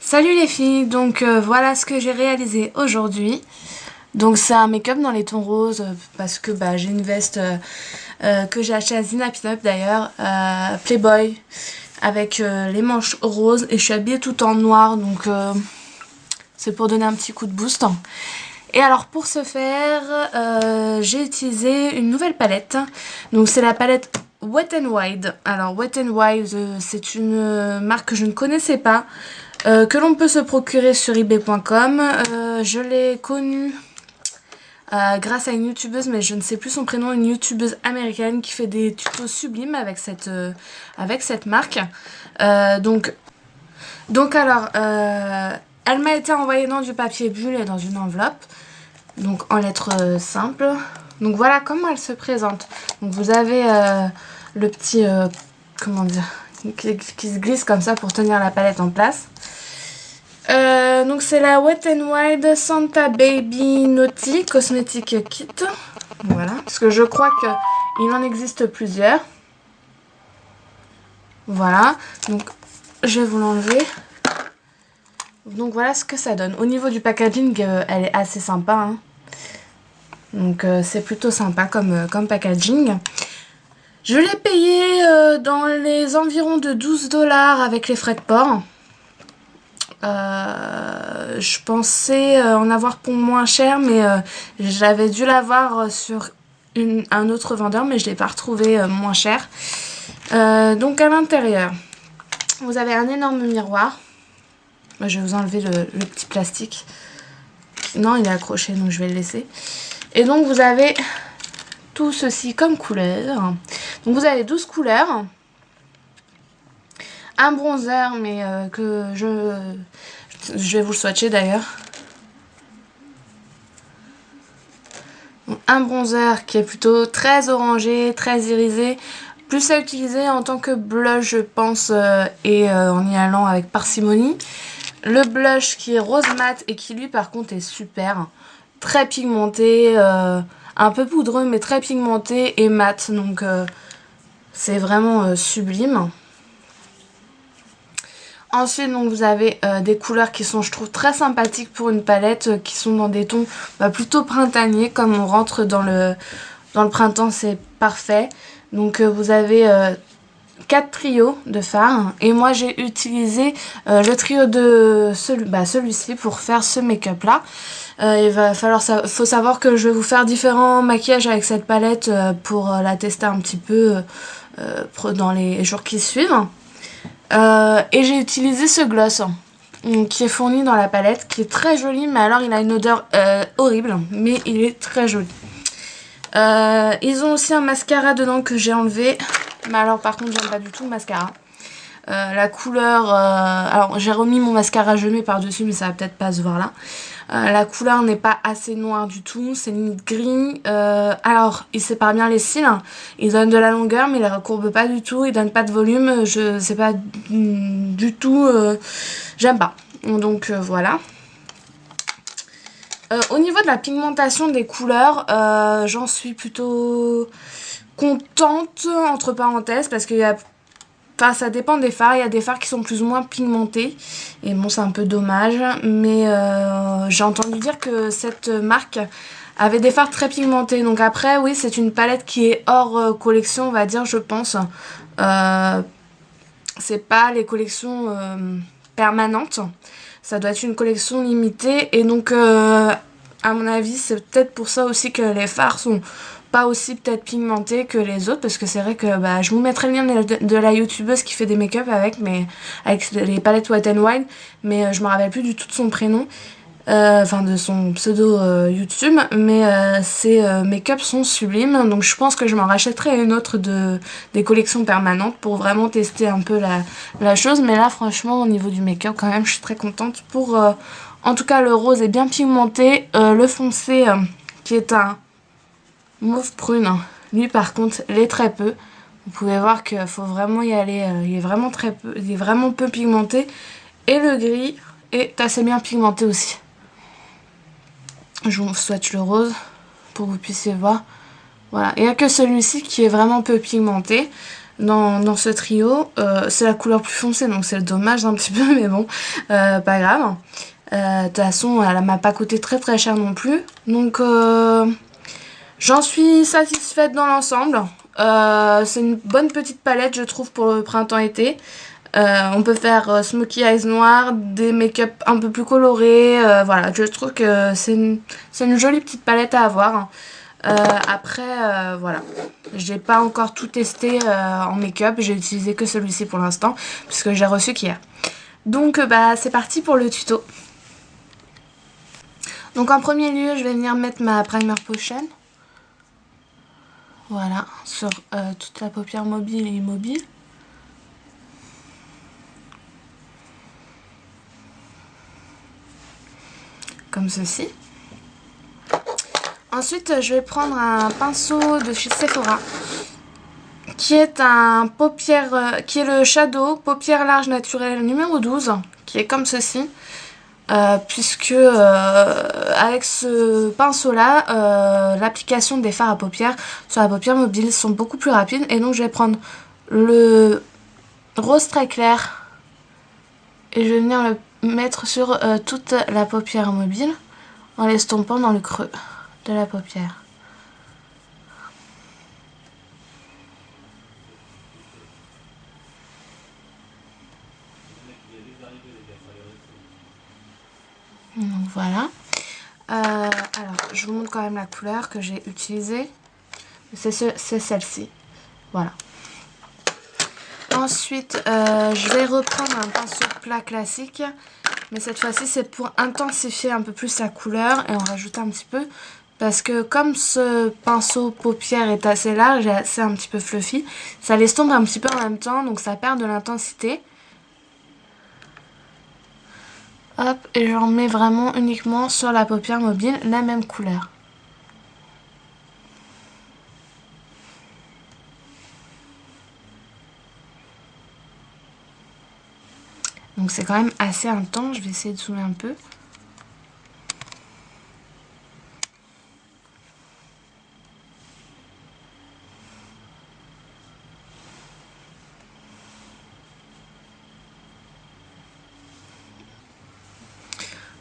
Salut les filles, donc voilà ce que j'ai réalisé aujourd'hui. Donc c'est un make-up dans les tons roses parce que j'ai une veste que j'ai achetée à Zina Pinup d'ailleurs, Playboy, avec les manches roses et je suis habillée tout en noir donc c'est pour donner un petit coup de boost. Et alors pour ce faire, j'ai utilisé une nouvelle palette. Donc c'est la palette Wet n Wild. Alors Wet n Wild, c'est une marque que je ne connaissais pas, que l'on peut se procurer sur ebay.com. Je l'ai connue grâce à une youtubeuse, mais je ne sais plus son prénom, une youtubeuse américaine qui fait des tutos sublimes avec cette marque. Donc alors, elle m'a été envoyée dans du papier bulle et dans une enveloppe, donc en lettres simples. Donc voilà comment elle se présente. Donc vous avez le petit, comment dire, qui se glisse comme ça pour tenir la palette en place. Donc c'est la Wet n Wild Santa Baby Naughty Cosmetic Kit. Voilà, parce que je crois qu'il en existe plusieurs. Voilà, donc je vais vous l'enlever. Donc voilà ce que ça donne. Au niveau du packaging, elle est assez sympa, hein. Donc c'est plutôt sympa comme packaging. Je l'ai payé dans les environs de 12 $ avec les frais de port. Je pensais en avoir pour moins cher, mais j'avais dû l'avoir sur un autre vendeur, mais je ne l'ai pas retrouvé moins cher. Donc à l'intérieur, vous avez un énorme miroir. Je vais vous enlever le petit plastique. Non, il est accroché, donc je vais le laisser. Et donc vous avez tout ceci comme couleur. Donc vous avez 12 couleurs. Un bronzer, mais que je vais vous le swatcher d'ailleurs. Un bronzer qui est plutôt très orangé, très irisé. Plus à utiliser en tant que blush, je pense, et en y allant avec parcimonie. Le blush qui est rose mat et qui lui par contre est super. Très pigmenté, un peu poudreux mais très pigmenté et mat. Donc c'est vraiment sublime. Ensuite, donc, vous avez des couleurs qui sont, je trouve, très sympathiques pour une palette, qui sont dans des tons plutôt printaniers. Comme on rentre dans le printemps, c'est parfait. Donc vous avez 4 trios de fards. Et moi, j'ai utilisé le trio de celui-ci pour faire ce make-up là. Il faut savoir que je vais vous faire différents maquillages avec cette palette pour la tester un petit peu dans les jours qui suivent. Et j'ai utilisé ce gloss qui est fourni dans la palette, qui est très joli, mais alors il a une odeur horrible, mais il est très joli. Ils ont aussi un mascara dedans que j'ai enlevé, mais alors par contre j'aime pas du tout le mascara. La couleur, alors j'ai remis mon mascara gelé par dessus, mais ça va peut-être pas se voir là. La couleur n'est pas assez noire du tout, c'est limite gris. Alors il sépare bien les cils, il donne de la longueur mais il ne recourbe pas du tout, il donne pas de volume, je sais pas du tout, j'aime pas. Donc voilà. Au niveau de la pigmentation des couleurs, j'en suis plutôt contente entre parenthèses parce qu'il y a... Enfin, ça dépend des fards, il y a des fards qui sont plus ou moins pigmentés, et bon c'est un peu dommage, mais j'ai entendu dire que cette marque avait des fards très pigmentés, donc après oui c'est une palette qui est hors collection on va dire je pense, c'est pas les collections permanentes, ça doit être une collection limitée, et donc à mon avis c'est peut-être pour ça aussi que les fards sont pas aussi peut-être pigmenté que les autres, parce que c'est vrai que je vous mettrai le lien de la youtubeuse qui fait des make-up avec les palettes Wet n Wild, mais je me rappelle plus du tout de son prénom, enfin de son pseudo YouTube, mais ces make-up sont sublimes, donc je pense que je m'en rachèterai une autre des collections permanentes pour vraiment tester un peu la chose, mais là franchement au niveau du make-up quand même je suis très contente pour en tout cas le rose est bien pigmenté, le foncé qui est un mauve prune, lui par contre l'est très peu. Vous pouvez voir qu'il faut vraiment y aller, il est vraiment très peu, il est vraiment peu pigmenté, et le gris est assez bien pigmenté aussi. Je vous swatch le rose pour que vous puissiez voir. Voilà, il n'y a que celui-ci qui est vraiment peu pigmenté. dans ce trio. C'est la couleur plus foncée, donc c'est dommage un petit peu, mais bon, pas grave. De toute façon, elle m'a pas coûté très très cher non plus. Donc, j'en suis satisfaite dans l'ensemble. C'est une bonne petite palette, je trouve, pour le printemps-été. On peut faire smokey eyes noir, des make-up un peu plus colorés. Voilà, je trouve que c'est une jolie petite palette à avoir. Après, voilà, j'ai pas encore tout testé en make-up. J'ai utilisé que celui-ci pour l'instant, puisque j'ai reçu qu'hier. Donc, bah, c'est parti pour le tuto. Donc, en premier lieu, je vais venir mettre ma primer potion. Voilà, sur toute la paupière mobile et immobile. Comme ceci. Ensuite, je vais prendre un pinceau de chez Sephora qui est un paupière, qui est le Shadow paupière large naturelle numéro 12, qui est comme ceci. Puisque avec ce pinceau là, l'application des fards à paupières sur la paupière mobile sont beaucoup plus rapides, et donc je vais prendre le rose très clair et je vais venir le mettre sur toute la paupière mobile en l'estompant dans le creux de la paupière. Donc voilà. Alors, je vous montre quand même la couleur que j'ai utilisée. C'est celle-ci. Voilà. Ensuite, je vais reprendre un pinceau plat classique. Mais cette fois-ci, c'est pour intensifier un peu plus la couleur et en rajouter un petit peu. Parce que comme ce pinceau paupière est assez large et assez un petit peu fluffy, ça l'estompe un petit peu en même temps. Donc ça perd de l'intensité. Hop, et j'en mets vraiment uniquement sur la paupière mobile la même couleur. Donc c'est quand même assez intense, je vais essayer de zoomer un peu.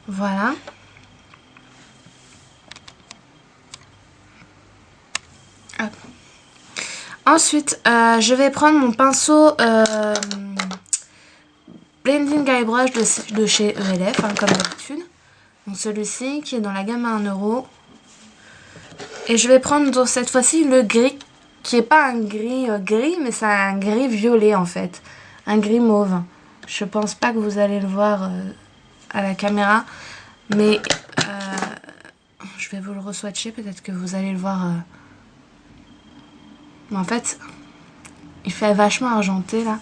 Voilà. Hop. Ensuite, je vais prendre mon pinceau Blending Eye Brush de chez ELF, hein, comme d'habitude. Donc celui-ci qui est dans la gamme à 1 €. Et je vais prendre cette fois-ci le gris, qui est pas un gris gris, mais c'est un gris violet en fait. Un gris mauve. Je pense pas que vous allez le voir à la caméra, mais je vais vous le re-swatcher, peut-être que vous allez le voir. En fait, il fait vachement argenté là,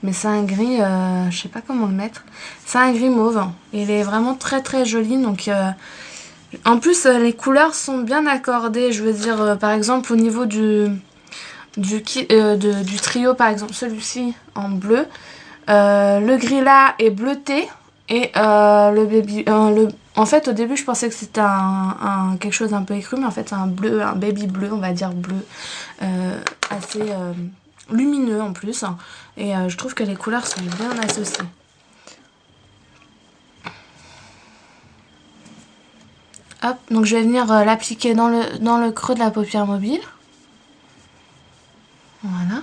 mais c'est un gris, je sais pas comment le mettre. C'est un gris mauve, il est vraiment très très joli. Donc en plus les couleurs sont bien accordées, je veux dire par exemple au niveau du trio, par exemple celui-ci en bleu, le gris là est bleuté. Et le baby, en fait au début je pensais que c'était quelque chose d'un peu écru, mais en fait c'est un bleu, un baby bleu, on va dire bleu, assez lumineux en plus. Et je trouve que les couleurs sont bien associées. Hop, donc je vais venir l'appliquer dans le creux de la paupière mobile. Voilà.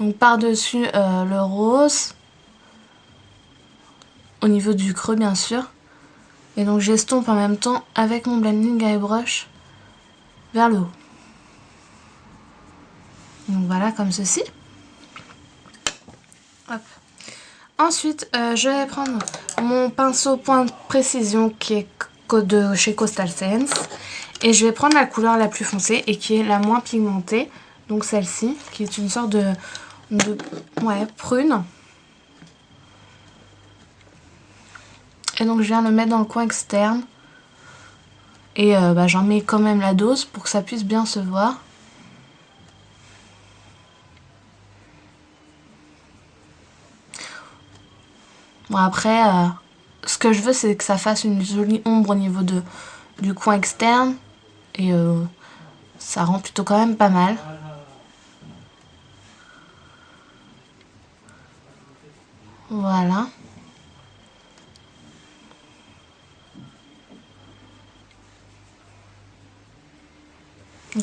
Donc par-dessus le rose. Au niveau du creux bien sûr. Et donc j'estompe en même temps avec mon Blending Eye Brush vers le haut. Donc voilà, comme ceci. Hop. Ensuite je vais prendre mon pinceau point de précision qui est de chez Coastal Scents. Et je vais prendre la couleur la plus foncée et qui est la moins pigmentée. Donc celle-ci, qui est une sorte de prune. Et donc je viens le mettre dans le coin externe. Et j'en mets quand même la dose pour que ça puisse bien se voir. Bon après, ce que je veux c'est que ça fasse une jolie ombre au niveau du coin externe. Et ça rend plutôt quand même pas mal.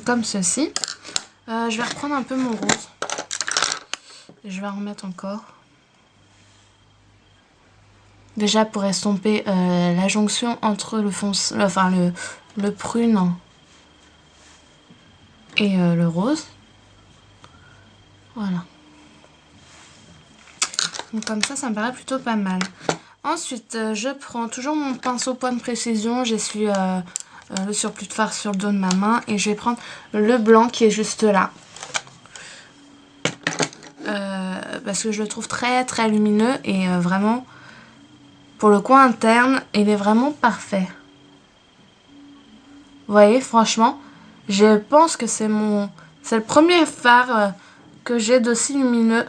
comme ceci. Je vais reprendre un peu mon rose. Je vais en remettre encore. Déjà pour estomper la jonction entre le fonce, enfin le prune et le rose. Voilà. Donc comme ça me paraît plutôt pas mal. Ensuite, je prends toujours mon pinceau point de précision. J'essuie le surplus de farce sur le dos de ma main. Et je vais prendre le blanc qui est juste là. Parce que je le trouve très très lumineux. Et vraiment, pour le coin interne, il est vraiment parfait. Vous voyez, franchement, je pense que c'est le premier fard que j'ai d'aussi lumineux.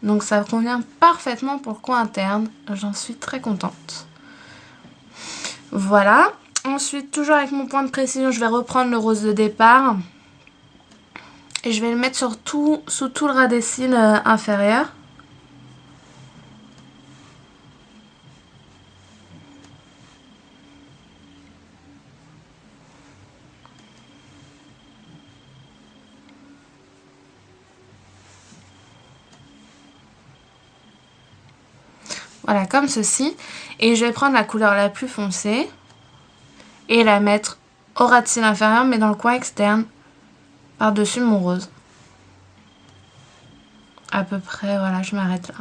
Donc ça convient parfaitement pour le coin interne. J'en suis très contente. Voilà. Ensuite, toujours avec mon point de précision, je vais reprendre le rose de départ. Et je vais le mettre sous tout le ras des cils inférieur. Voilà, comme ceci. Et je vais prendre la couleur la plus foncée. Et la mettre au ras de cils inférieur, mais dans le coin externe. Par-dessus mon rose. À peu près, voilà, je m'arrête là.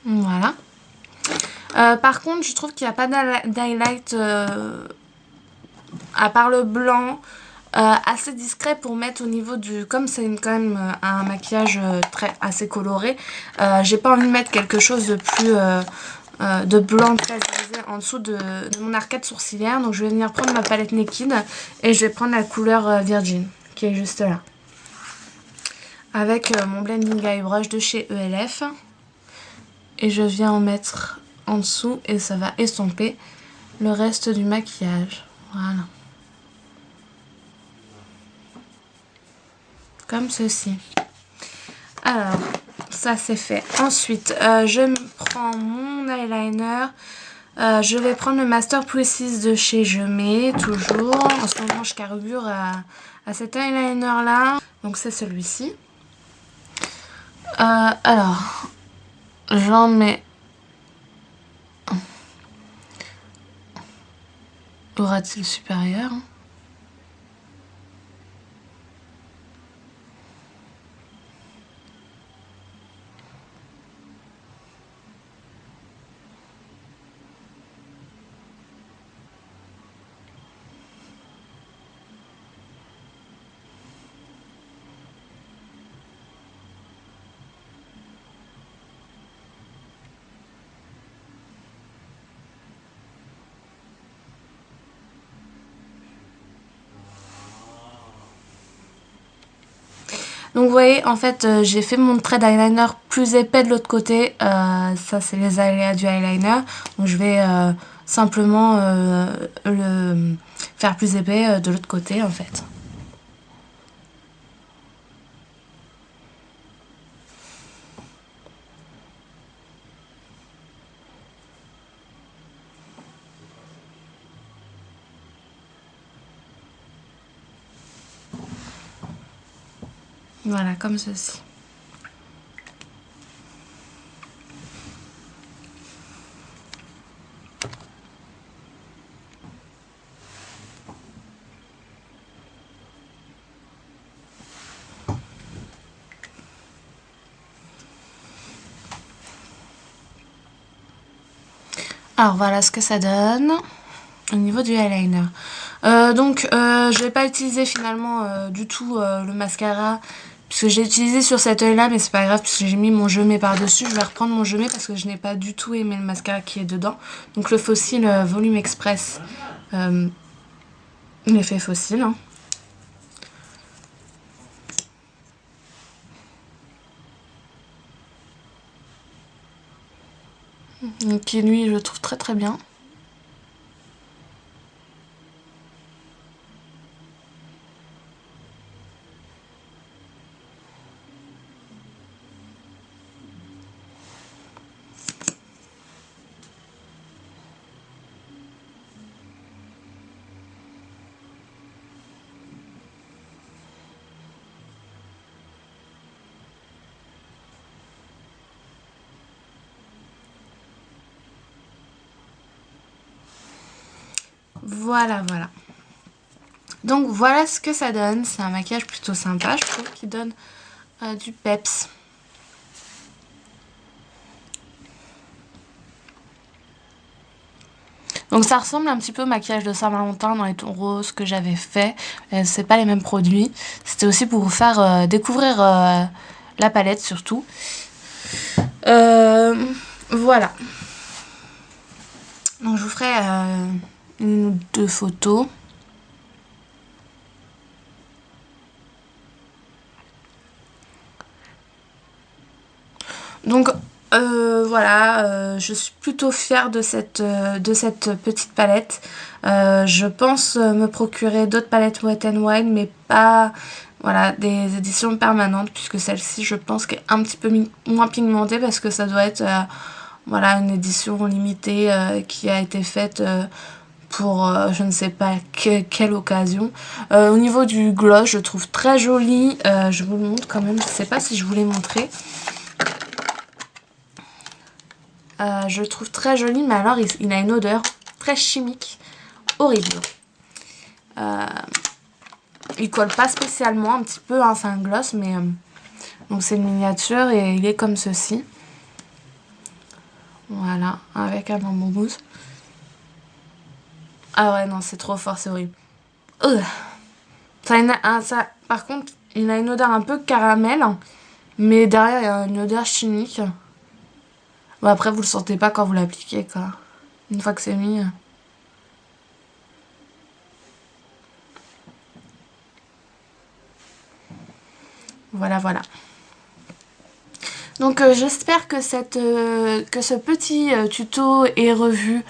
Voilà. Par contre, je trouve qu'il n'y a pas d'highlight à part le blanc. Assez discret pour mettre au niveau du... Comme c'est quand même un maquillage assez coloré, j'ai pas envie de mettre quelque chose de plus... de blanc très divisé en dessous de mon arcade sourcilière. Donc je vais venir prendre ma palette Naked et je vais prendre la couleur Virgin qui est juste là. Avec mon blending eye brush de chez ELF. Et je viens en mettre en dessous et ça va estomper le reste du maquillage. Voilà. Comme ceci. Alors, ça c'est fait. Ensuite, je prends mon eyeliner. Je vais prendre le Master Precious de chez Je Mets, toujours. En ce moment, je carbure à cet eyeliner là. Donc c'est celui-ci. Alors, j'en mets au ras de cils supérieur. Donc vous voyez, en fait, j'ai fait mon trait d'eyeliner plus épais de l'autre côté. Ça, c'est les aléas du eyeliner. Donc je vais simplement le faire plus épais de l'autre côté, en fait. Voilà, comme ceci. Alors voilà ce que ça donne au niveau du eyeliner. Je vais pas utiliser finalement du tout le mascara puisque j'ai utilisé sur cet œil là, mais c'est pas grave puisque j'ai mis mon Je Mets par dessus. Je vais reprendre mon Je Mets parce que je n'ai pas du tout aimé le mascara qui est dedans. Donc le Fossil Volume Express, l'effet fossile. Hein. Qui lui je le trouve très très bien. Voilà, voilà. Donc voilà ce que ça donne. C'est un maquillage plutôt sympa, je trouve, qui donne du peps. Donc ça ressemble un petit peu au maquillage de Saint-Valentin dans les tons roses que j'avais fait. C'est pas les mêmes produits. C'était aussi pour vous faire découvrir la palette surtout. Voilà. Donc je vous ferai une ou deux photos. Donc voilà, je suis plutôt fière de cette petite palette. Je pense me procurer d'autres palettes Wet n Wild, mais pas voilà, des éditions permanentes, puisque celle-ci je pense qu'elle est un petit peu moins pigmentée, parce que ça doit être voilà, une édition limitée qui a été faite pour je ne sais pas quelle occasion. Au niveau du gloss, je trouve très joli. Je vous le montre quand même, je ne sais pas si je vous l'ai montré. Je le trouve très joli, mais alors il a une odeur très chimique, horrible. Il colle pas spécialement, un petit peu, hein, c'est un gloss, mais donc c'est une miniature et il est comme ceci. Voilà, avec un bonbon mousse. Ah ouais, non, c'est trop fort, c'est horrible. Par contre, il a une odeur un peu caramel, mais derrière il y a une odeur chimique. Bon, après, vous le sentez pas quand vous l'appliquez, quoi. Une fois que c'est mis. Voilà, voilà. Donc, j'espère que ce petit tuto et revue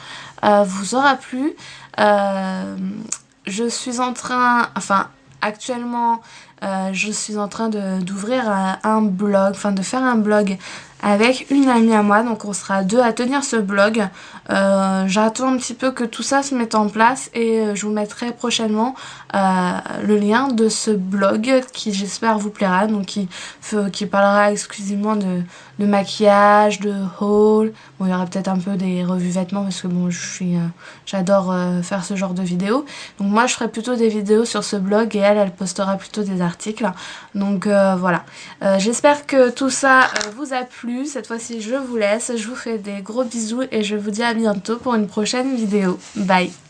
vous aura plu. Je suis en train... Enfin, actuellement, je suis en train d'ouvrir un blog, enfin de faire un blog avec une amie à moi, donc on sera deux à tenir ce blog. J'attends un petit peu que tout ça se mette en place et je vous mettrai prochainement le lien de ce blog qui j'espère vous plaira, donc qui parlera exclusivement de maquillage, de haul. Bon, il y aura peut-être un peu des revues vêtements parce que bon, j'adore faire ce genre de vidéos. Donc moi je ferai plutôt des vidéos sur ce blog et elle postera plutôt des articles. Donc voilà. J'espère que tout ça vous a plu. Cette fois-ci je vous laisse. Je vous fais des gros bisous et je vous dis à bientôt pour une prochaine vidéo. Bye!